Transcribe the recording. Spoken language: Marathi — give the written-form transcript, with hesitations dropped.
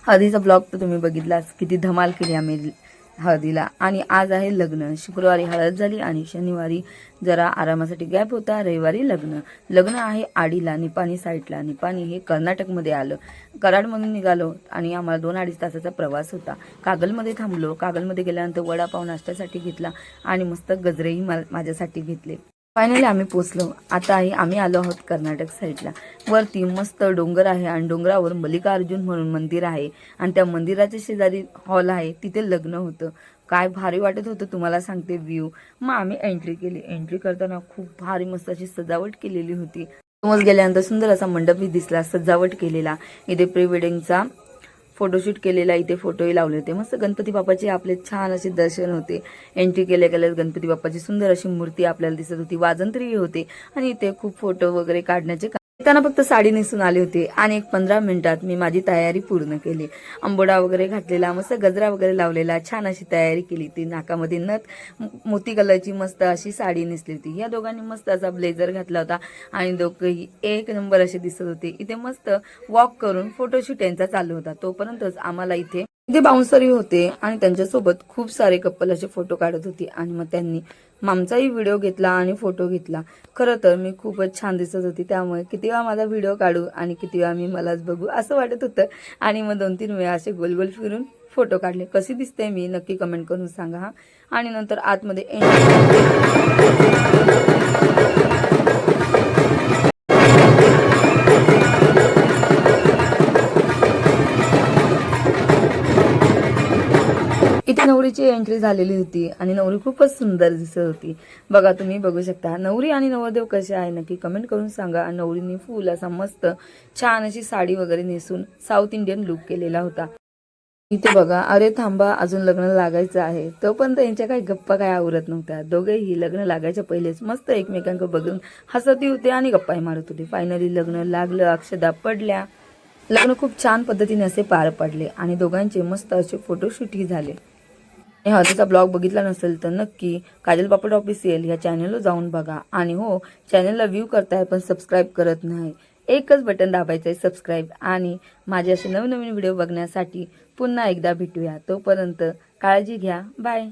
हळदीचा ब्लॉग तर तुम्ही बघितलाच, किती धमाल केली आम्ही हळदीला. आणि आज आहे लग्न. शुक्रवारी हळद झाली आणि शनिवारी जरा आरामासाठी गॅप होता, रविवारी लग्न. लग्न आहे आडीला, निपाणी साईडला. निपाणी हे कर्नाटकमध्ये आलं. कराडमधून निघालो आणि आम्हाला 2-2.5 तासाचा प्रवास होता. कागलमध्ये थांबलो. कागलमध्ये गेल्यानंतर वडापाव नाश्त्यासाठी घेतला आणि मस्त गजरेही माझ्यासाठी घेतले. फायनली आम्ही पोचलो. आता आम्ही आलो आहोत कर्नाटक साईडला. वरती मस्त डोंगर आहे आणि डोंगरावर मल्लिकार्जुन म्हणून मंदिर आहे आणि त्या मंदिराच्या शेजारी हॉल आहे. तिथे लग्न होतं. काय भारी वाटत होतं तुम्हाला सांगते व्ह्यू. मग आम्ही एंट्री केली. एंट्री करताना खूप भारी मस्त अशी सजावट केलेली होती. समोर गेल्यानंतर सुंदर असा मंडपही दिसला सजावट केलेला. इथे प्री वेडिंगचा फोटोशूट केलेला. इथे फोटोही लावले होते. मस्त गणपती बाप्पाचे आपले छान असे दर्शन होते. एंट्री केल्या गणपती बाप्पाची सुंदर अशी मूर्ती आपल्याला दिसत होती. वाजंत्री होते आणि इथे खूप फोटो वगैरे काढण्याचे त्यांना फक्त साडी नेसून आले होते आणि 15 मिनिटात मी माझी तयारी पूर्ण केली. आंबोडा वगैरे घातलेला, मस्त गजरा वगैरे लावलेला, छान अशी तयारी केली. ती नाकामध्ये नथ, मोती कलरची मस्त अशी साडी नेसली होती. या दोघांनी मस्त असा ब्लेझर घातला होता आणि दोघंही एक नंबर असे दिसत होते. इथे मस्त वॉक करून फोटोशूट यांचा चालू होता. तोपर्यंतच आम्हाला इथे बाउन्सरही होते आणि त्यांच्यासोबत खूप सारे कपल असे फोटो काढत होते आणि मग त्यांनी आमचाही व्हिडिओ घेतला आणि फोटो घेतला. खरं तर मी खूपच छान दिसत होती, त्यामुळे किती वेळा माझा व्हिडिओ काढू आणि किती वेळा मी मलाच बघू असं वाटत होतं. आणि मग 2-3 वेळा असे गोल गोल फिरून फोटो काढले. कशी दिसते मी नक्की कमेंट करून सांगा हा. आणि नंतर आतमध्ये इथे नवरीची एंट्री झालेली होती आणि नवरी खूपच सुंदर दिसत होती. बघा, तुम्ही बघू शकता नवरी आणि नवरदेव कसे आहे नक्की कमेंट करून सांगा. नवरीने फुल असा मस्त छान अशी साडी वगैरे नेसून साऊथ इंडियन लुक केलेला होता. इथे बघा, अरे थांबा अजून लग्न लागायचं आहे. तोपर्यंत यांच्या काही गप्पा काय आवरत नव्हत्या. दोघेही लग्न लागायच्या पहिलेच मस्त एकमेकांकडे बघून हसती होते आणि गप्पाही मारत होते. फायनली लग्न लागलं, अक्षदा पडल्या. लग्न खूप छान पद्धतीने असे पार पडले आणि दोघांचे मस्त असे फोटोशूटही झाले. हळदीचा ब्लॉग बघितला नसेल तर नक्की काजल पापड ऑफिशियल या चॅनलला जाऊन बघा. आणि हो, चॅनलला व्ह्यू करताय पण सबस्क्राईब करत नाही. एकच बटन दाबायचं आहे सबस्क्राईब. आणि माझे असे नवनवीन व्हिडिओ बघण्यासाठी पुन्हा एकदा भेटूया. तोपर्यंत काळजी घ्या. बाय.